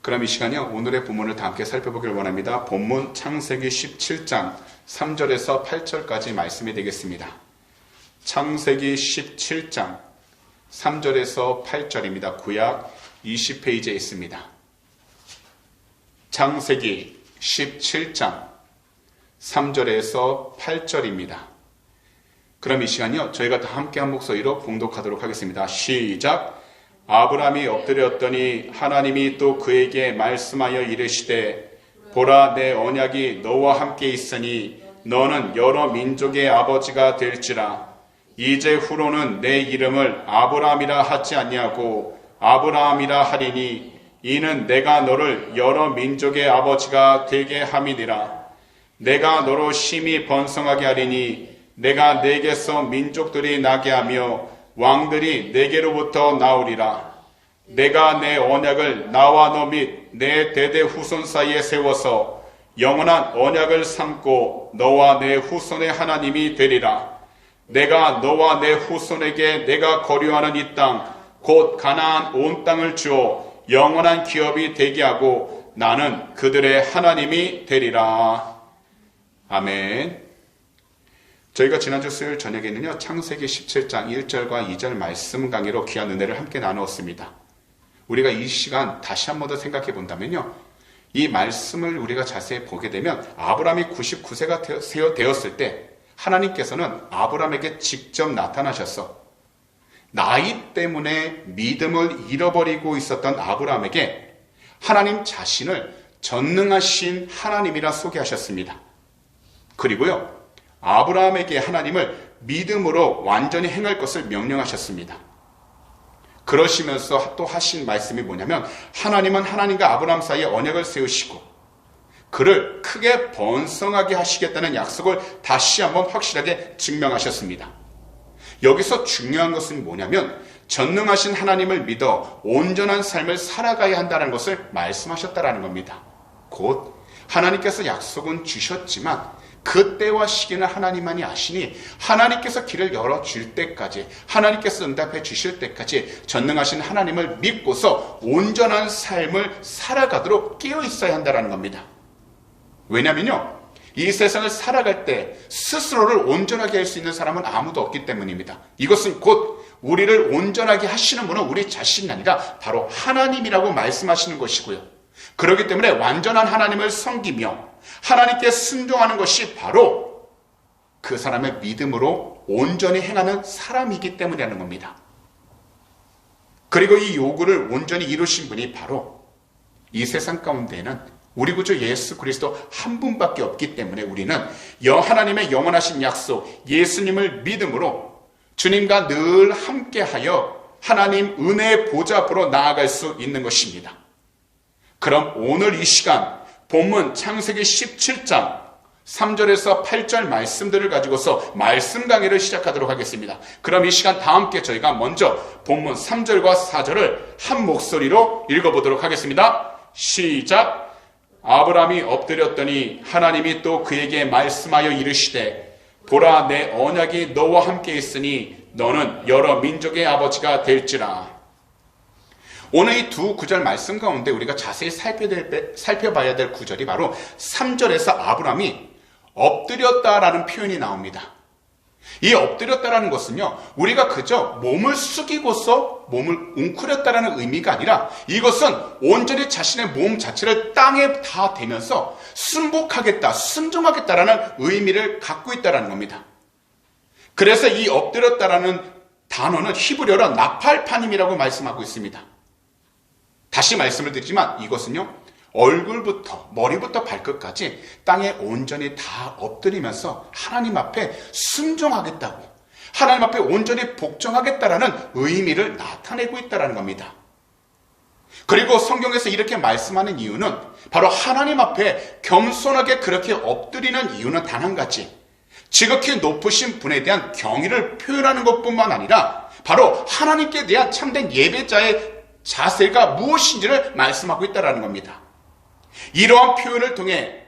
그럼 이 시간요, 오늘의 본문을 다 함께 살펴보길 원합니다. 본문 창세기 17장 3절에서 8절까지 말씀이 되겠습니다. 창세기 17장 3절에서 8절입니다. 구약 20페이지에 있습니다. 창세기 17장 3절에서 8절입니다. 그럼 이 시간요, 저희가 다 함께 한 목소리로 봉독하도록 하겠습니다. 시작! 아브라함이 엎드렸더니 하나님이 또 그에게 말씀하여 이르시되 보라, 내 언약이 너와 함께 있으니 너는 여러 민족의 아버지가 될지라. 이제 후로는 내 이름을 아브라함이라 하지 아니하고 아브라함이라 하리니 이는 내가 너를 여러 민족의 아버지가 되게 함이니라. 내가 너로 심히 번성하게 하리니 내가 내게서 민족들이 나게 하며 왕들이 내게로부터 나오리라. 내가 내 언약을 나와 너 및 내 대대 후손 사이에 세워서 영원한 언약을 삼고 너와 내 후손의 하나님이 되리라. 내가 너와 내 후손에게 내가 거류하는 이 땅 곧 가나안 온 땅을 주어 영원한 기업이 되게 하고 나는 그들의 하나님이 되리라. 아멘. 저희가 지난주 수요일 저녁에는요, 창세기 17장 1절과 2절 말씀 강의로 귀한 은혜를 함께 나누었습니다. 우리가 이 시간 다시 한 번 더 생각해 본다면요, 이 말씀을 우리가 자세히 보게 되면 아브라함이 99세가 되었을 때 하나님께서는 아브라함에게 직접 나타나셔서 나이 때문에 믿음을 잃어버리고 있었던 아브라함에게 하나님 자신을 전능하신 하나님이라 소개하셨습니다. 그리고요, 아브라함에게 하나님을 믿음으로 완전히 행할 것을 명령하셨습니다. 그러시면서 또 하신 말씀이 뭐냐면 하나님은 하나님과 아브라함 사이에 언약을 세우시고 그를 크게 번성하게 하시겠다는 약속을 다시 한번 확실하게 증명하셨습니다. 여기서 중요한 것은 뭐냐면 전능하신 하나님을 믿어 온전한 삶을 살아가야 한다는 것을 말씀하셨다는 겁니다. 곧 하나님께서 약속은 주셨지만 그 때와 시기는 하나님만이 아시니 하나님께서 길을 열어줄 때까지, 하나님께서 응답해 주실 때까지 전능하신 하나님을 믿고서 온전한 삶을 살아가도록 깨어 있어야 한다는 겁니다. 왜냐면요, 이 세상을 살아갈 때 스스로를 온전하게 할 수 있는 사람은 아무도 없기 때문입니다. 이것은 곧 우리를 온전하게 하시는 분은 우리 자신이 아니라 바로 하나님이라고 말씀하시는 것이고요. 그렇기 때문에 완전한 하나님을 섬기며 하나님께 순종하는 것이 바로 그 사람의 믿음으로 온전히 행하는 사람이기 때문이라는 겁니다. 그리고 이 요구를 온전히 이루신 분이 바로 이 세상 가운데에는 우리 구주 예수 그리스도 한 분밖에 없기 때문에 우리는 하나님의 영원하신 약속 예수님을 믿음으로 주님과 늘 함께하여 하나님 은혜의 보좌 앞으로 나아갈 수 있는 것입니다. 그럼 오늘 이 시간 본문 창세기 17장 3절에서 8절 말씀들을 가지고서 말씀 강의를 시작하도록 하겠습니다. 그럼 이 시간 다 함께 저희가 먼저 본문 3절과 4절을 한 목소리로 읽어보도록 하겠습니다. 시작! 아브라함이 엎드렸더니 하나님이 또 그에게 말씀하여 이르시되 보라, 내 언약이 너와 함께 있으니 너는 여러 민족의 아버지가 될지라. 오늘 이 두 구절 말씀 가운데 우리가 자세히 살펴봐야 될 구절이 바로 3절에서 아브라함이 엎드렸다라는 표현이 나옵니다. 이 엎드렸다라는 것은요, 우리가 그저 몸을 숙이고서 몸을 웅크렸다라는 의미가 아니라 이것은 온전히 자신의 몸 자체를 땅에 다 대면서 순복하겠다, 순종하겠다라는 의미를 갖고 있다라는 겁니다. 그래서 이 엎드렸다라는 단어는 히브리어로 나팔파님이라고 말씀하고 있습니다. 다시 말씀을 드리지만 이것은요, 얼굴부터 머리부터 발끝까지 땅에 온전히 다 엎드리면서 하나님 앞에 순종하겠다고, 하나님 앞에 온전히 복종하겠다라는 의미를 나타내고 있다는 겁니다. 그리고 성경에서 이렇게 말씀하는 이유는 바로 하나님 앞에 겸손하게 그렇게 엎드리는 이유는 단 한 가지, 지극히 높으신 분에 대한 경의를 표현하는 것뿐만 아니라 바로 하나님께 대한 참된 예배자의 자세가 무엇인지를 말씀하고 있다는 겁니다. 이러한 표현을 통해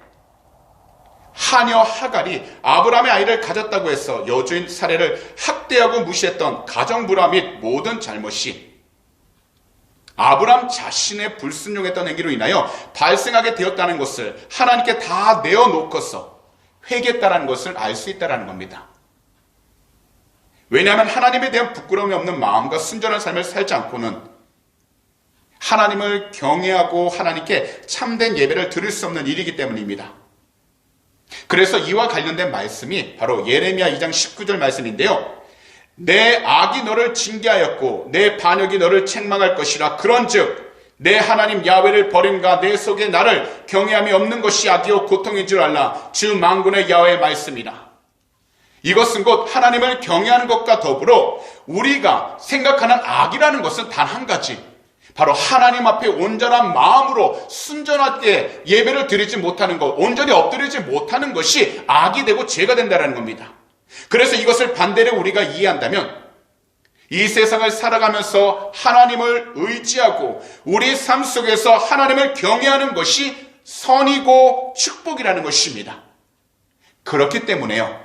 하녀 하갈이 아브라함의 아이를 가졌다고 해서 여주인 사례를 학대하고 무시했던 가정불화 및 모든 잘못이 아브람 자신의 불순종했던 행위로 인하여 발생하게 되었다는 것을 하나님께 다 내어놓고서 회개했다는 것을 알 수 있다는 겁니다. 왜냐하면 하나님에 대한 부끄러움이 없는 마음과 순전한 삶을 살지 않고는 하나님을 경외하고 하나님께 참된 예배를 드릴 수 없는 일이기 때문입니다. 그래서 이와 관련된 말씀이 바로 예레미야 2장 19절 말씀인데요. 내 악이 너를 징계하였고 내 반역이 너를 책망할 것이라. 그런즉 내 하나님 야훼를 버림과 내 속에 나를 경외함이 없는 것이 악이요 고통인 줄 알라. 주 만군의 야훼의 말씀이라. 이것은 곧 하나님을 경외하는 것과 더불어 우리가 생각하는 악이라는 것은 단 한 가지, 바로 하나님 앞에 온전한 마음으로 순전하게 예배를 드리지 못하는 것, 온전히 엎드리지 못하는 것이 악이 되고 죄가 된다는 겁니다. 그래서 이것을 반대로 우리가 이해한다면 이 세상을 살아가면서 하나님을 의지하고 우리 삶 속에서 하나님을 경외하는 것이 선이고 축복이라는 것입니다. 그렇기 때문에요,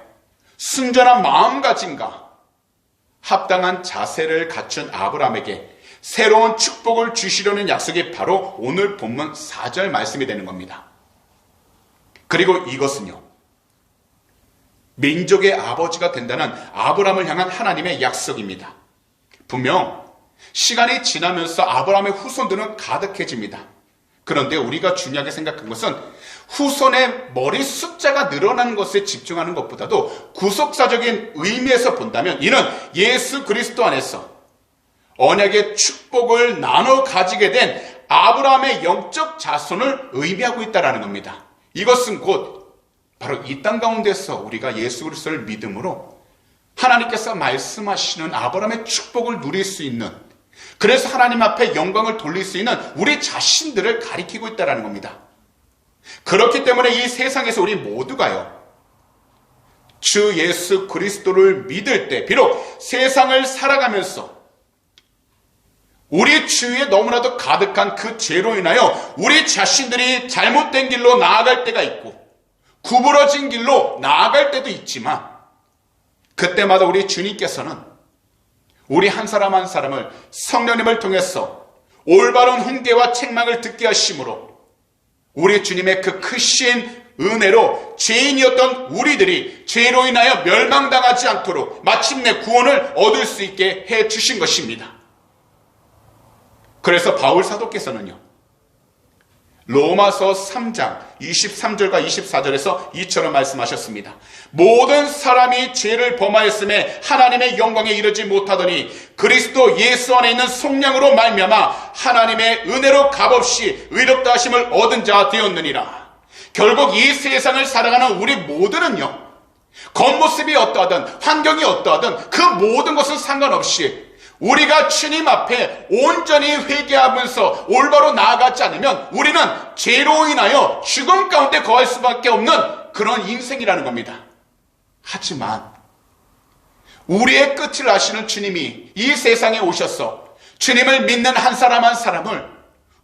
순전한 마음가짐과 합당한 자세를 갖춘 아브라함에게 새로운 축복을 주시려는 약속이 바로 오늘 본문 4절 말씀이 되는 겁니다. 그리고 이것은요, 민족의 아버지가 된다는 아브라함을 향한 하나님의 약속입니다. 분명 시간이 지나면서 아브라함의 후손들은 가득해집니다. 그런데 우리가 중요하게 생각한 것은 후손의 머리 숫자가 늘어나는 것에 집중하는 것보다도 구속사적인 의미에서 본다면 이는 예수 그리스도 안에서 언약의 축복을 나눠 가지게 된 아브라함의 영적 자손을 의미하고 있다는 겁니다. 이것은 곧 바로 이 땅 가운데서 우리가 예수 그리스도를 믿음으로 하나님께서 말씀하시는 아브라함의 축복을 누릴 수 있는, 그래서 하나님 앞에 영광을 돌릴 수 있는 우리 자신들을 가리키고 있다는 겁니다. 그렇기 때문에 이 세상에서 우리 모두가요, 주 예수 그리스도를 믿을 때 비록 세상을 살아가면서 우리 주위에 너무나도 가득한 그 죄로 인하여 우리 자신들이 잘못된 길로 나아갈 때가 있고 구부러진 길로 나아갈 때도 있지만, 그때마다 우리 주님께서는 우리 한 사람 한 사람을 성령님을 통해서 올바른 훈계와 책망을 듣게 하심으로 우리 주님의 그 크신 은혜로 죄인이었던 우리들이 죄로 인하여 멸망당하지 않도록 마침내 구원을 얻을 수 있게 해 주신 것입니다. 그래서 바울 사도께서는요, 로마서 3장 23절과 24절에서 이처럼 말씀하셨습니다. 모든 사람이 죄를 범하였음에 하나님의 영광에 이르지 못하더니 그리스도 예수 안에 있는 속량으로 말미암아 하나님의 은혜로 값없이 의롭다 하심을 얻은 자 되었느니라. 결국 이 세상을 살아가는 우리 모두는요, 겉모습이 어떠하든 환경이 어떠하든 그 모든 것은 상관없이 우리가 주님 앞에 온전히 회개하면서 올바로 나아가지 않으면 우리는 죄로 인하여 죽음 가운데 거할 수밖에 없는 그런 인생이라는 겁니다. 하지만 우리의 끝을 아시는 주님이 이 세상에 오셔서 주님을 믿는 한 사람 한 사람을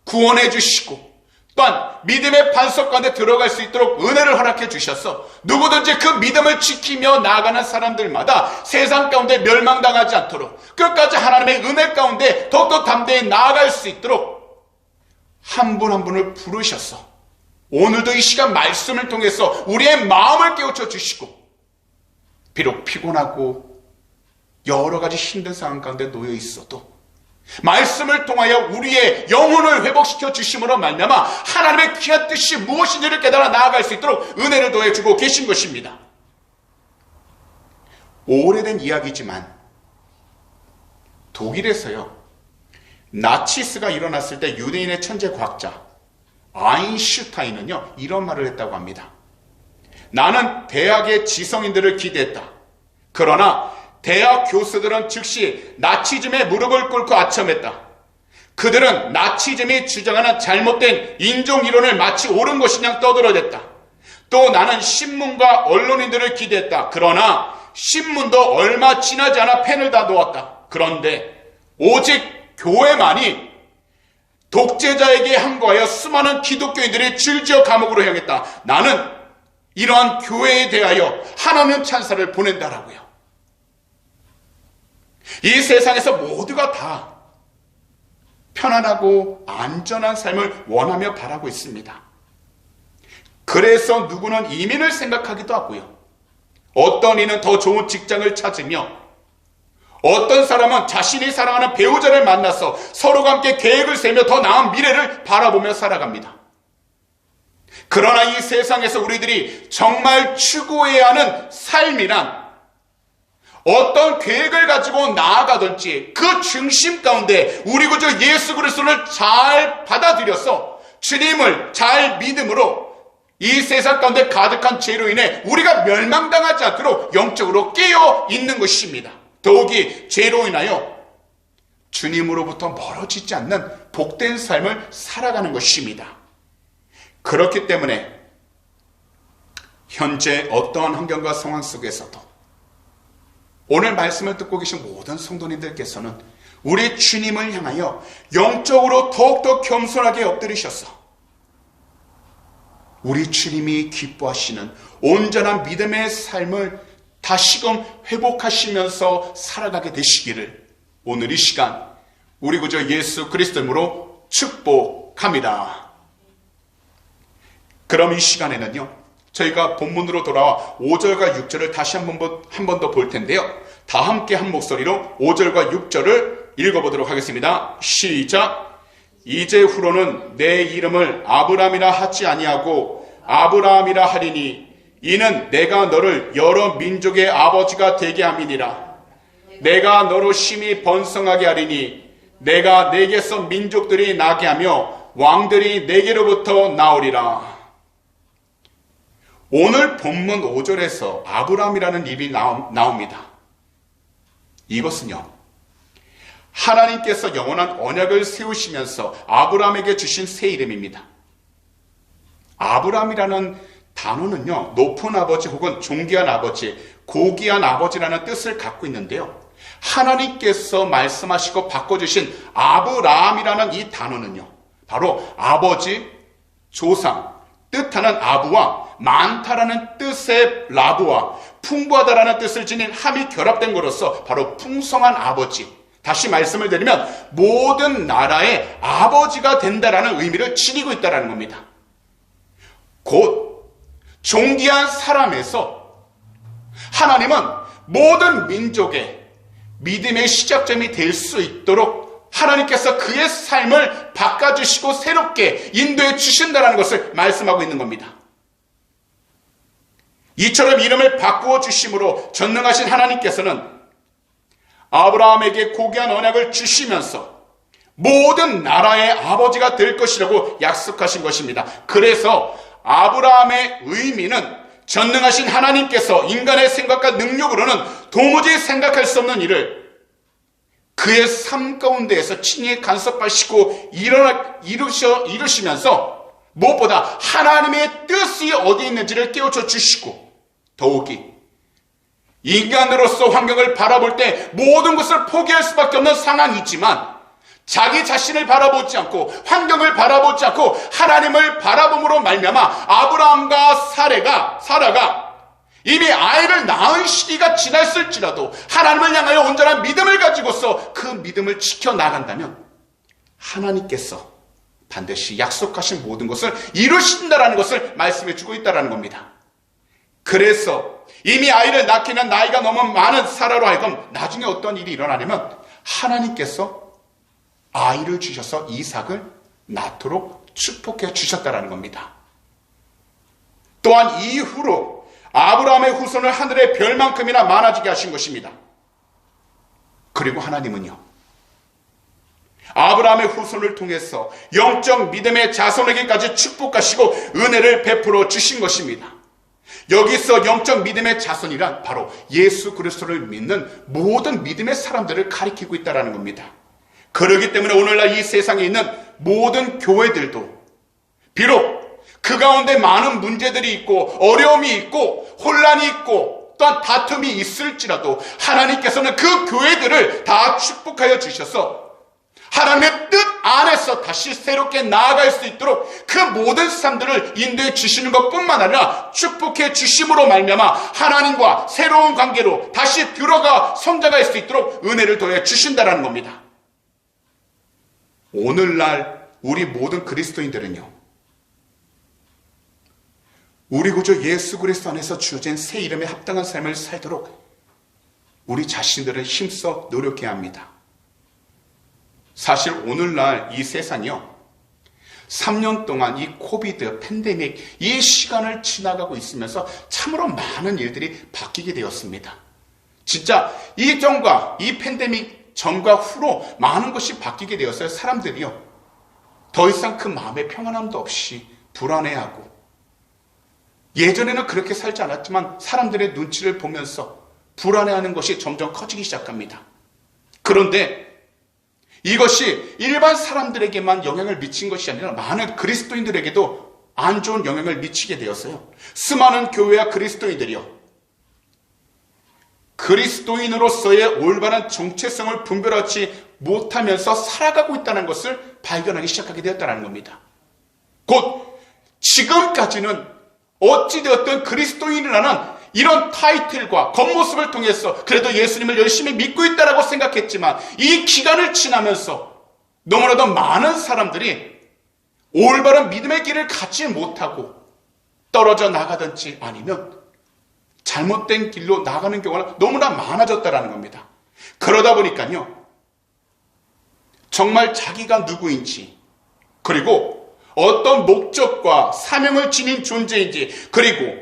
구원해 주시고 또한 믿음의 반석 가운데 들어갈 수 있도록 은혜를 허락해 주셔서 누구든지 그 믿음을 지키며 나아가는 사람들마다 세상 가운데 멸망당하지 않도록 끝까지 하나님의 은혜 가운데 더욱더 담대히 나아갈 수 있도록 한 분 한 분을 부르셔서 오늘도 이 시간 말씀을 통해서 우리의 마음을 깨우쳐 주시고, 비록 피곤하고 여러 가지 힘든 상황 가운데 놓여 있어도 말씀을 통하여 우리의 영혼을 회복시켜 주심으로 말미암아 하나님의 귀한 뜻이 무엇인지를 깨달아 나아갈 수 있도록 은혜를 더해주고 계신 것입니다. 오래된 이야기지만 독일에서요, 나치스가 일어났을 때 유대인의 천재 과학자 아인슈타인은요, 이런 말을 했다고 합니다. 나는 대학의 지성인들을 기대했다. 그러나 대학 교수들은 즉시 나치즘에 무릎을 꿇고 아첨했다. 그들은 나치즘이 주장하는 잘못된 인종 이론을 마치 옳은 것이냐 떠들어댔다. 또 나는 신문과 언론인들을 기대했다. 그러나 신문도 얼마 지나지 않아 펜을 다 놓았다. 그런데 오직 교회만이 독재자에게 항거하여 수많은 기독교인들이 줄지어 감옥으로 향했다. 나는 이러한 교회에 대하여 하나님 찬사를 보낸다라고요. 이 세상에서 모두가 다 편안하고 안전한 삶을 원하며 바라고 있습니다. 그래서 누구는 이민을 생각하기도 하고요. 어떤 이는 더 좋은 직장을 찾으며, 어떤 사람은 자신이 사랑하는 배우자를 만나서 서로가 함께 계획을 세며 더 나은 미래를 바라보며 살아갑니다. 그러나 이 세상에서 우리들이 정말 추구해야 하는 삶이란 어떤 계획을 가지고 나아가든지 그 중심 가운데 우리 구주 예수 그리스도를 잘 받아들여서 주님을 잘 믿음으로 이 세상 가운데 가득한 죄로 인해 우리가 멸망당하지 않도록 영적으로 깨어 있는 것입니다. 더욱이 죄로 인하여 주님으로부터 멀어지지 않는 복된 삶을 살아가는 것입니다. 그렇기 때문에 현재 어떠한 환경과 상황 속에서도 오늘 말씀을 듣고 계신 모든 성도님들께서는 우리 주님을 향하여 영적으로 더욱더 겸손하게 엎드리셔서 우리 주님이 기뻐하시는 온전한 믿음의 삶을 다시금 회복하시면서 살아가게 되시기를 오늘 이 시간 우리 구주 예수 그리스도로 축복합니다. 그럼 이 시간에는요, 저희가 본문으로 돌아와 5절과 6절을 다시 한 번 더 볼 텐데요. 다 함께 한 목소리로 5절과 6절을 읽어보도록 하겠습니다. 시작! 이제후로는 내 이름을 아브라함이라 하지 아니하고 아브라함이라 하리니 이는 내가 너를 여러 민족의 아버지가 되게 함이니라. 내가 너로 심히 번성하게 하리니 내가 내게서 민족들이 나게 하며 왕들이 내게로부터 나오리라. 오늘 본문 5절에서 아브라함이라는 이름이 나옵니다. 이것은요, 하나님께서 영원한 언약을 세우시면서 아브라함에게 주신 새 이름입니다. 아브라함이라는 단어는요, 높은 아버지 혹은 존귀한 아버지, 고귀한 아버지라는 뜻을 갖고 있는데요. 하나님께서 말씀하시고 바꿔주신 아브라함이라는 이 단어는요, 바로 아버지, 조상, 뜻하는 아부와 많다라는 뜻의 라부와 풍부하다라는 뜻을 지닌 함이 결합된 것으로서 바로 풍성한 아버지, 다시 말씀을 드리면 모든 나라의 아버지가 된다라는 의미를 지니고 있다는 겁니다. 곧 존귀한 사람에서 하나님은 모든 민족의 믿음의 시작점이 될 수 있도록 하나님께서 그의 삶을 바꿔주시고 새롭게 인도해 주신다는 것을 말씀하고 있는 겁니다. 이처럼 이름을 바꾸어 주심으로 전능하신 하나님께서는 아브라함에게 고귀한 언약을 주시면서 모든 나라의 아버지가 될 것이라고 약속하신 것입니다. 그래서 아브라함의 의미는 전능하신 하나님께서 인간의 생각과 능력으로는 도무지 생각할 수 없는 일을 그의 삶 가운데에서 친히 간섭하시고 이루시면서 무엇보다 하나님의 뜻이 어디 있는지를 깨우쳐 주시고 더욱이 인간으로서 환경을 바라볼 때 모든 것을 포기할 수밖에 없는 상황이지만 자기 자신을 바라보지 않고 환경을 바라보지 않고 하나님을 바라봄으로 말미암아 아브라함과 사라가 이미 아이를 낳은 시기가 지났을지라도 하나님을 향하여 온전한 믿음을 가지고서 그 믿음을 지켜나간다면 하나님께서 반드시 약속하신 모든 것을 이루신다라는 것을 말씀해 주고 있다는 겁니다. 그래서 이미 아이를 낳기는 나이가 너무 많은 사라로 하여금 나중에 어떤 일이 일어나냐면 하나님께서 아이를 주셔서 이삭을 낳도록 축복해 주셨다는 겁니다. 또한 이후로 아브라함의 후손을 하늘의 별만큼이나 많아지게 하신 것입니다. 그리고 하나님은요, 아브라함의 후손을 통해서 영적 믿음의 자손에게까지 축복하시고 은혜를 베풀어 주신 것입니다. 여기서 영적 믿음의 자손이란 바로 예수 그리스도를 믿는 모든 믿음의 사람들을 가리키고 있다는 겁니다. 그렇기 때문에 오늘날 이 세상에 있는 모든 교회들도 비록 그 가운데 많은 문제들이 있고 어려움이 있고 혼란이 있고 또한 다툼이 있을지라도 하나님께서는 그 교회들을 다 축복하여 주셔서 하나님의 뜻 안에서 다시 새롭게 나아갈 수 있도록 그 모든 사람들을 인도해 주시는 것뿐만 아니라 축복해 주심으로 말미암아 하나님과 새로운 관계로 다시 들어가 성장할 수 있도록 은혜를 더해 주신다는 겁니다. 오늘날 우리 모든 그리스도인들은요, 우리 구주 예수 그리스도 안에서 주어진 새 이름에 합당한 삶을 살도록 우리 자신들을 힘써 노력해야 합니다. 사실 오늘날 이 세상이요, 3년 동안 이 코비드 팬데믹 이 시간을 지나가고 있으면서 참으로 많은 일들이 바뀌게 되었습니다. 진짜 이전과 이 팬데믹 전과 후로 많은 것이 바뀌게 되었어요. 사람들이요, 더 이상 그 마음의 평안함도 없이 불안해하고, 예전에는 그렇게 살지 않았지만 사람들의 눈치를 보면서 불안해하는 것이 점점 커지기 시작합니다. 그런데 이것이 일반 사람들에게만 영향을 미친 것이 아니라 많은 그리스도인들에게도 안 좋은 영향을 미치게 되었어요. 수많은 교회와 그리스도인들이요, 그리스도인으로서의 올바른 정체성을 분별하지 못하면서 살아가고 있다는 것을 발견하기 시작하게 되었다는 겁니다. 곧 지금까지는 어찌되었든 그리스도인이라는 이런 타이틀과 겉모습을 통해서 그래도 예수님을 열심히 믿고 있다라고 생각했지만, 이 기간을 지나면서 너무나도 많은 사람들이 올바른 믿음의 길을 갖지 못하고 떨어져 나가든지 아니면 잘못된 길로 나가는 경우가 너무나 많아졌다는 겁니다. 그러다 보니까요, 정말 자기가 누구인지, 그리고 어떤 목적과 사명을 지닌 존재인지, 그리고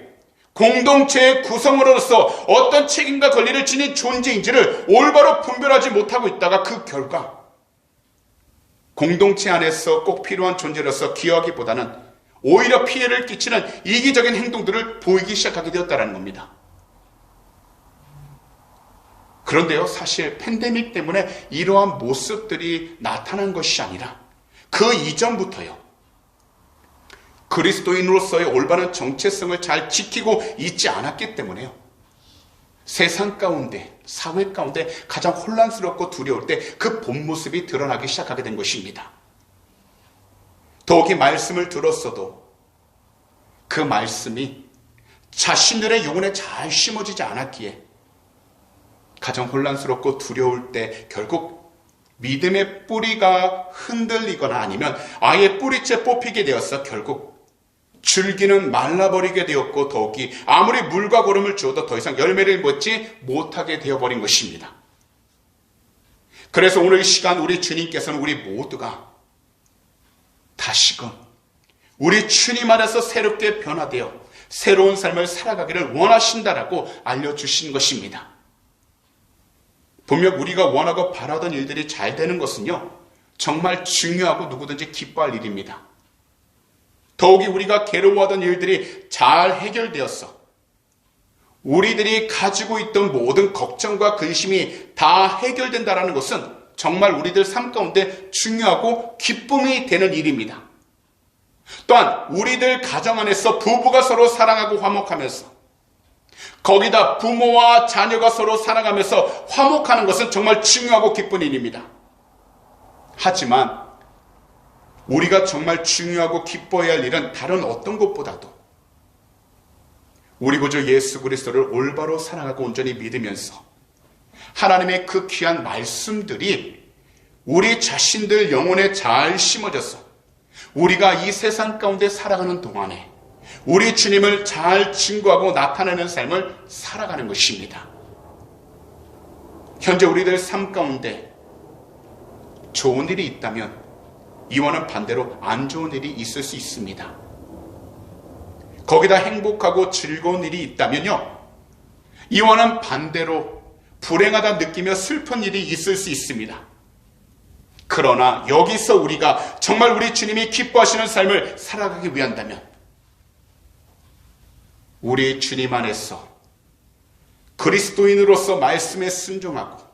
공동체의 구성원으로서 어떤 책임과 권리를 지닌 존재인지를 올바로 분별하지 못하고 있다가 그 결과 공동체 안에서 꼭 필요한 존재로서 기여하기보다는 오히려 피해를 끼치는 이기적인 행동들을 보이기 시작하게 되었다는 겁니다. 그런데요, 사실 팬데믹 때문에 이러한 모습들이 나타난 것이 아니라 그 이전부터요, 그리스도인으로서의 올바른 정체성을 잘 지키고 있지 않았기 때문에요, 세상 가운데, 사회 가운데 가장 혼란스럽고 두려울 때 그 본 모습이 드러나기 시작하게 된 것입니다. 더욱이 말씀을 들었어도 그 말씀이 자신들의 영혼에 잘 심어지지 않았기에 가장 혼란스럽고 두려울 때 결국 믿음의 뿌리가 흔들리거나 아니면 아예 뿌리째 뽑히게 되어서 결국 줄기는 말라버리게 되었고, 더욱이 아무리 물과 고름을 주어도 더 이상 열매를 맺지 못하게 되어버린 것입니다. 그래서 오늘 이 시간 우리 주님께서는 우리 모두가 다시금 우리 주님 안에서 새롭게 변화되어 새로운 삶을 살아가기를 원하신다라고 알려주신 것입니다. 분명 우리가 원하고 바라던 일들이 잘 되는 것은요, 정말 중요하고 누구든지 기뻐할 일입니다. 더욱이 우리가 괴로워하던 일들이 잘 해결되었어 우리들이 가지고 있던 모든 걱정과 근심이 다 해결된다는 것은 정말 우리들 삶 가운데 중요하고 기쁨이 되는 일입니다. 또한 우리들 가정 안에서 부부가 서로 사랑하고 화목하면서, 거기다 부모와 자녀가 서로 사랑하면서 화목하는 것은 정말 중요하고 기쁜 일입니다. 하지만 우리가 정말 중요하고 기뻐해야 할 일은 다른 어떤 것보다도 우리 구주 예수 그리스도를 올바로 사랑하고 온전히 믿으면서 하나님의 그 귀한 말씀들이 우리 자신들 영혼에 잘 심어져서 우리가 이 세상 가운데 살아가는 동안에 우리 주님을 잘 증거하고 나타내는 삶을 살아가는 것입니다. 현재 우리들 삶 가운데 좋은 일이 있다면 이와는 반대로 안 좋은 일이 있을 수 있습니다. 거기다 행복하고 즐거운 일이 있다면요, 이와는 반대로 불행하다 느끼며 슬픈 일이 있을 수 있습니다. 그러나 여기서 우리가 정말 우리 주님이 기뻐하시는 삶을 살아가기 위한다면 우리 주님 안에서 그리스도인으로서 말씀에 순종하고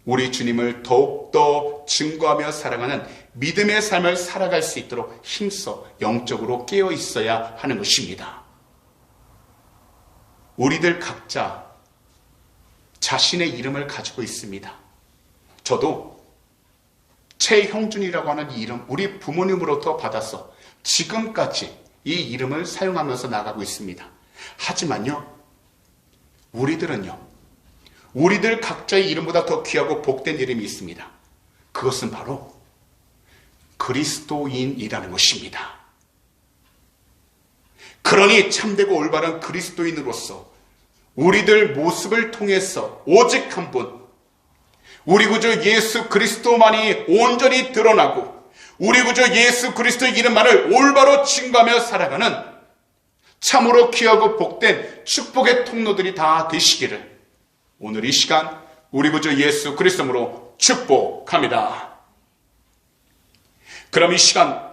우리 주님을 더욱더 증거하며 살아가는 믿음의 삶을 살아갈 수 있도록 힘써 영적으로 깨어 있어야 하는 것입니다. 우리들 각자 자신의 이름을 가지고 있습니다. 저도 최형준이라고 하는 이 이름 우리 부모님으로부터 받아서 지금까지 이 이름을 사용하면서 나가고 있습니다. 하지만요, 우리들 각자의 이름보다 더 귀하고 복된 이름이 있습니다. 그것은 바로 그리스도인이라는 것입니다. 그러니 참되고 올바른 그리스도인으로서 우리들 모습을 통해서 오직 한 분, 우리 구주 예수 그리스도만이 온전히 드러나고 우리 구주 예수 그리스도의 이름만을 올바로 증거하며 살아가는 참으로 귀하고 복된 축복의 통로들이 다 되시기를 오늘 이 시간 우리 구주 예수 그리스도로 축복합니다. 그럼 이 시간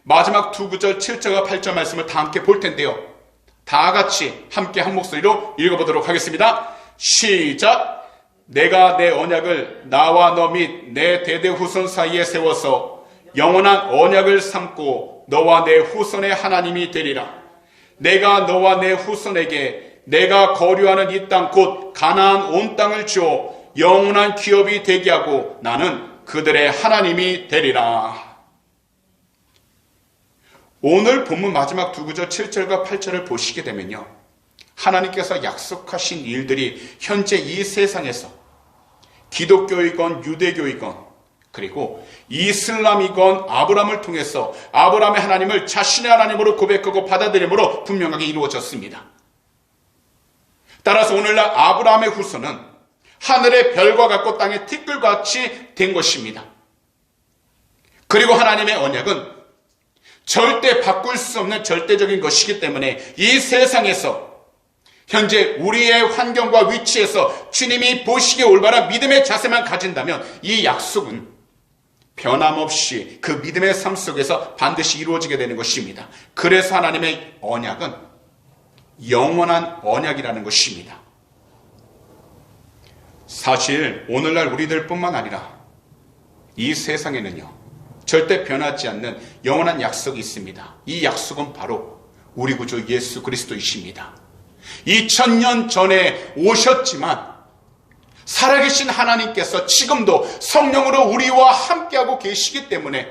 마지막 두 구절 7절과 8절 말씀을 다 함께 볼 텐데요. 다 같이 함께 한 목소리로 읽어보도록 하겠습니다. 시작! 내가 내 언약을 나와 너 및 내 대대 후손 사이에 세워서 영원한 언약을 삼고 너와 내 후손의 하나님이 되리라. 내가 너와 내 후손에게 내가 거류하는 이 땅 곧 가나안 온 땅을 주어 영원한 기업이 되게 하고 나는 그들의 하나님이 되리라. 오늘 본문 마지막 두 구절 7절과 8절을 보시게 되면요, 하나님께서 약속하신 일들이 현재 이 세상에서 기독교이건 유대교이건 그리고 이슬람이건 아브라함을 통해서 아브라함의 하나님을 자신의 하나님으로 고백하고 받아들임으로 분명하게 이루어졌습니다. 따라서 오늘날 아브라함의 후손은 하늘의 별과 같고 땅의 티끌같이 된 것입니다. 그리고 하나님의 언약은 절대 바꿀 수 없는 절대적인 것이기 때문에 이 세상에서 현재 우리의 환경과 위치에서 주님이 보시기에 올바른 믿음의 자세만 가진다면 이 약속은 변함없이 그 믿음의 삶 속에서 반드시 이루어지게 되는 것입니다. 그래서 하나님의 언약은 영원한 언약이라는 것입니다. 사실 오늘날 우리들뿐만 아니라 이 세상에는요, 절대 변하지 않는 영원한 약속이 있습니다. 이 약속은 바로 우리 구주 예수 그리스도이십니다. 2000년 전에 오셨지만 살아계신 하나님께서 지금도 성령으로 우리와 함께하고 계시기 때문에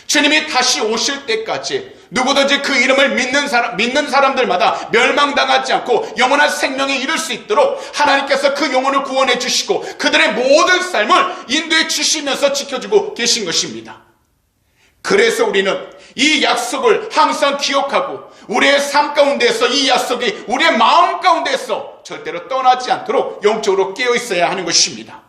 주님이 다시 오실 때까지 누구든지 그 이름을 믿는 사람들마다 멸망당하지 않고 영원한 생명에 이를 수 있도록 하나님께서 그 영혼을 구원해 주시고 그들의 모든 삶을 인도해 주시면서 지켜주고 계신 것입니다. 그래서 우리는 이 약속을 항상 기억하고 우리의 삶 가운데에서 이 약속이 우리의 마음 가운데에서 절대로 떠나지 않도록 영적으로 깨어 있어야 하는 것입니다.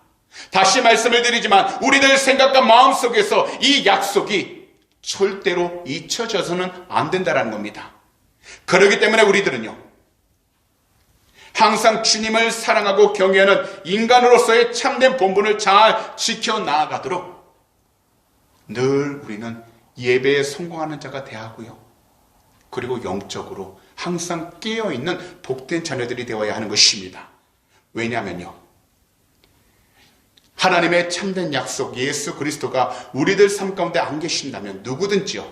다시 말씀을 드리지만 우리들 생각과 마음 속에서 이 약속이 절대로 잊혀져서는 안 된다는 겁니다. 그렇기 때문에 우리들은요, 항상 주님을 사랑하고 경외하는 인간으로서의 참된 본분을 잘 지켜나가도록 늘 우리는 예배에 성공하는 자가 되어야 하고요, 그리고 영적으로 항상 깨어있는 복된 자녀들이 되어야 하는 것입니다. 왜냐하면요, 하나님의 참된 약속 예수 그리스도가 우리들 삶 가운데 안 계신다면 누구든지요,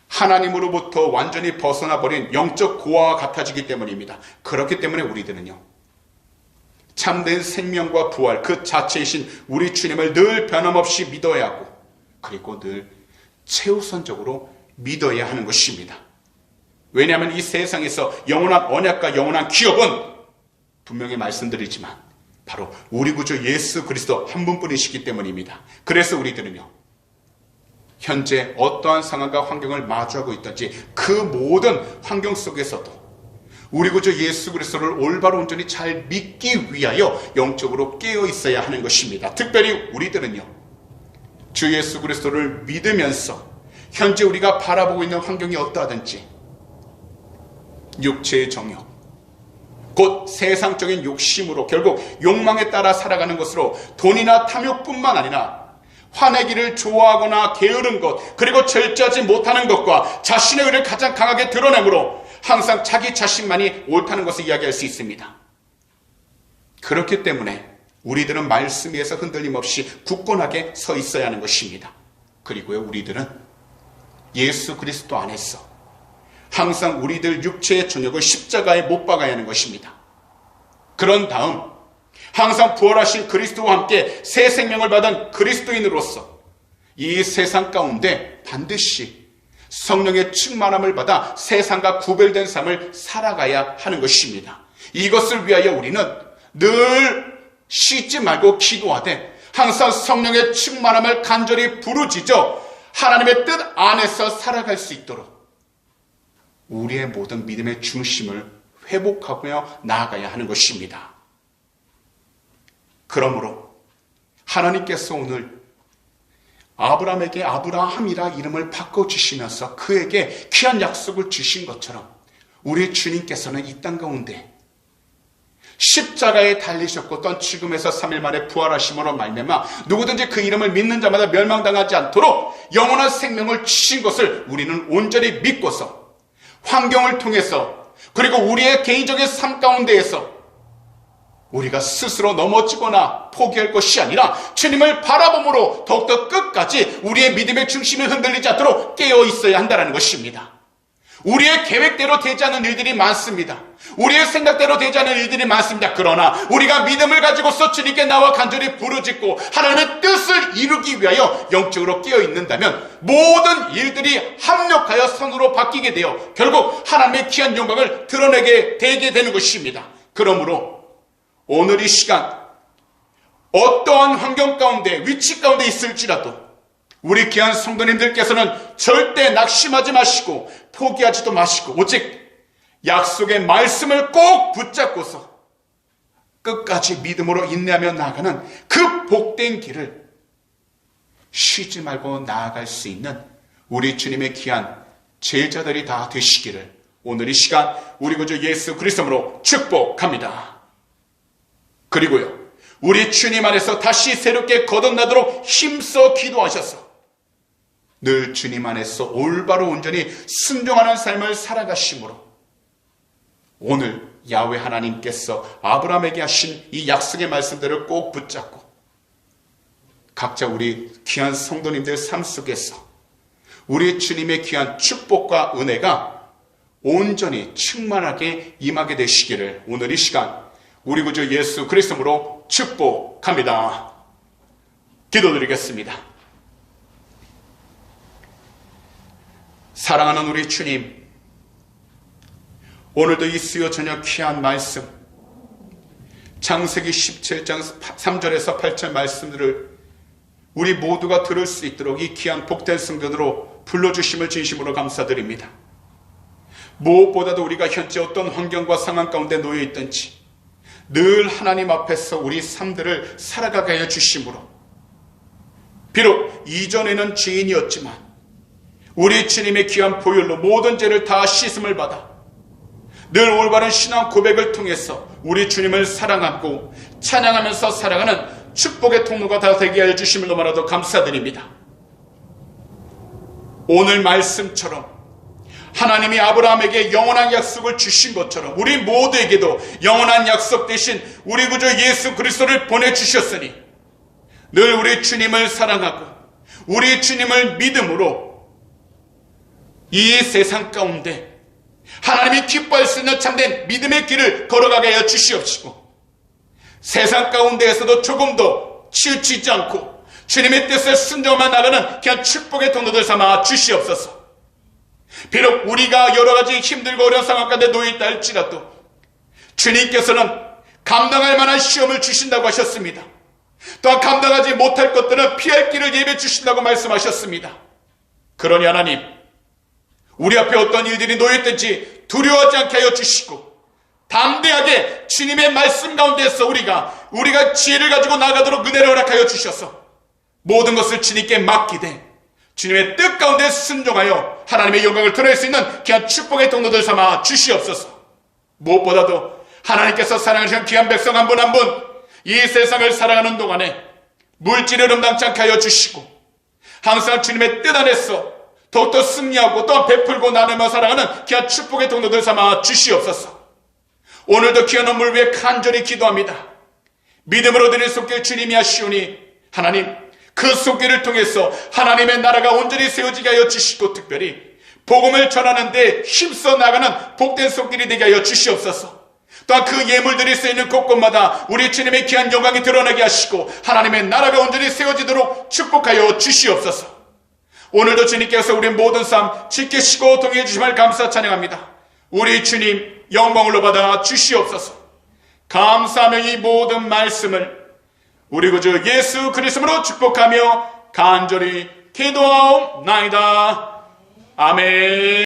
하나님으로부터 완전히 벗어나 버린 영적 고아와 같아지기 때문입니다. 그렇기 때문에 우리들은요, 참된 생명과 부활 그 자체이신 우리 주님을 늘 변함없이 믿어야 하고 그리고 늘 최우선적으로 믿어야 하는 것입니다. 왜냐하면 이 세상에서 영원한 언약과 영원한 기업은 분명히 말씀드리지만 바로 우리 구주 예수 그리스도 한 분뿐이시기 때문입니다. 그래서 우리들은요, 현재 어떠한 상황과 환경을 마주하고 있든지 그 모든 환경 속에서도 우리 구주 예수 그리스도를 올바로 온전히 잘 믿기 위하여 영적으로 깨어 있어야 하는 것입니다. 특별히 우리들은요, 주 예수 그리스도를 믿으면서 현재 우리가 바라보고 있는 환경이 어떠하든지 육체의 정욕, 곧 세상적인 욕심으로 결국 욕망에 따라 살아가는 것으로 돈이나 탐욕뿐만 아니라 화내기를 좋아하거나 게으른 것, 그리고 절제하지 못하는 것과 자신의 의를 가장 강하게 드러내므로 항상 자기 자신만이 옳다는 것을 이야기할 수 있습니다. 그렇기 때문에 우리들은 말씀 위에서 흔들림 없이 굳건하게 서 있어야 하는 것입니다. 그리고요, 우리들은 예수 그리스도 안에서 항상 우리들 육체의 정욕을 십자가에 못 박아야 하는 것입니다. 그런 다음 항상 부활하신 그리스도와 함께 새 생명을 받은 그리스도인으로서 이 세상 가운데 반드시 성령의 충만함을 받아 세상과 구별된 삶을 살아가야 하는 것입니다. 이것을 위하여 우리는 늘 쉬지 말고 기도하되 항상 성령의 충만함을 간절히 부르짖어 하나님의 뜻 안에서 살아갈 수 있도록 우리의 모든 믿음의 중심을 회복하며 나아가야 하는 것입니다. 그러므로 하나님께서 오늘 아브라함에게 아브라함이라 이름을 바꿔주시면서 그에게 귀한 약속을 주신 것처럼 우리 주님께서는 이 땅 가운데 십자가에 달리셨고 또한 죽음에서 3일 만에 부활하심으로 말미암아 누구든지 그 이름을 믿는 자마다 멸망당하지 않도록 영원한 생명을 주신 것을 우리는 온전히 믿고서 환경을 통해서 그리고 우리의 개인적인 삶 가운데에서 우리가 스스로 넘어지거나 포기할 것이 아니라 주님을 바라봄으로 더욱더 끝까지 우리의 믿음의 중심이 흔들리지 않도록 깨어 있어야 한다는 것입니다. 우리의 계획대로 되지 않는 일들이 많습니다. 우리의 생각대로 되지 않는 일들이 많습니다. 그러나 우리가 믿음을 가지고서 주님께 나와 간절히 부르짖고 하나님의 뜻을 이루기 위하여 영적으로 깨어 있는다면 모든 일들이 합력하여 선으로 바뀌게 되어 결국 하나님의 귀한 영광을 드러내게 되게 되는 것입니다. 그러므로 오늘 이 시간 어떠한 환경 가운데 위치 가운데 있을지라도 우리 귀한 성도님들께서는 절대 낙심하지 마시고 포기하지도 마시고 오직 약속의 말씀을 꼭 붙잡고서 끝까지 믿음으로 인내하며 나아가는 그 복된 길을 쉬지 말고 나아갈 수 있는 우리 주님의 귀한 제자들이 다 되시기를 오늘 이 시간 우리 구주 예수 그리스도로 축복합니다. 그리고요, 우리 주님 안에서 다시 새롭게 거듭나도록 힘써 기도하셔서 늘 주님 안에서 올바로 온전히 순종하는 삶을 살아가심으로 오늘 야훼 하나님께서 아브라함에게 하신 이 약속의 말씀들을 꼭 붙잡고 각자 우리 귀한 성도님들 삶 속에서 우리 주님의 귀한 축복과 은혜가 온전히 충만하게 임하게 되시기를 오늘 이 시간 우리 구주 예수 그리스도로 축복합니다. 기도드리겠습니다. 사랑하는 우리 주님, 오늘도 이 수요 저녁 귀한 말씀 창세기 17장 3절에서 8절 말씀들을 우리 모두가 들을 수 있도록 이 귀한 복된 성전으로 불러주심을 진심으로 감사드립니다. 무엇보다도 우리가 현재 어떤 환경과 상황 가운데 놓여 있든지 늘 하나님 앞에서 우리 삶들을 살아가게 하여 주심으로 비록 이전에는 죄인이었지만 우리 주님의 귀한 보혈로 모든 죄를 다 씻음을 받아 늘 올바른 신앙 고백을 통해서 우리 주님을 사랑하고 찬양하면서 살아가는 축복의 통로가 다 되게 하여 주심을 너무나도 감사드립니다. 오늘 말씀처럼 하나님이 아브라함에게 영원한 약속을 주신 것처럼 우리 모두에게도 영원한 약속 대신 우리 구주 예수 그리스도를 보내주셨으니 늘 우리 주님을 사랑하고 우리 주님을 믿음으로 이 세상 가운데 하나님이 기뻐할 수 있는 참된 믿음의 길을 걸어가게 하여 주시옵시고 세상 가운데에서도 조금도 치우치지 않고 주님의 뜻을 순종하며 나가는 그냥 축복의 통로들 삼아 주시옵소서. 비록 우리가 여러 가지 힘들고 어려운 상황 가운데 놓여있다 할지라도 주님께서는 감당할 만한 시험을 주신다고 하셨습니다. 또한 감당하지 못할 것들은 피할 길을 예배해 주신다고 말씀하셨습니다. 그러니 하나님, 우리 앞에 어떤 일들이 놓여있든지 두려워하지 않게 하여 주시고 담대하게 주님의 말씀 가운데서 우리가 지혜를 가지고 나가도록 은혜를 허락하여 주셔서 모든 것을 주님께 맡기되 주님의 뜻 가운데 순종하여 하나님의 영광을 드러낼 수 있는 귀한 축복의 통로들 삼아 주시옵소서. 무엇보다도 하나님께서 사랑하시는 귀한 백성 한 분 한 분 이 세상을 살아가는 동안에 물질을 흠당치 않게 하여 주시고 항상 주님의 뜻 안에서 더욱더 승리하고 또한 베풀고 나누며 살아가는 귀한 축복의 통로들 삼아 주시옵소서. 오늘도 귀한 헌물 위해 간절히 기도합니다. 믿음으로 드릴 손길 주님이 하시오니 하나님 그 손길을 통해서 하나님의 나라가 온전히 세워지게 하여 주시고 특별히 복음을 전하는 데 힘써 나가는 복된 손길이 되게 하여 주시옵소서. 또한 그 예물들이 쓰이는 곳곳마다 우리 주님의 귀한 영광이 드러나게 하시고 하나님의 나라가 온전히 세워지도록 축복하여 주시옵소서. 오늘도 주님께서 우리 모든 삶 지키시고 동의해 주심을 감사 찬양합니다. 우리 주님 영광을 받아 주시옵소서. 감사하며 이 모든 말씀을 우리 구주 예수 그리스도로 축복하며 간절히 기도하옵나이다. 아멘.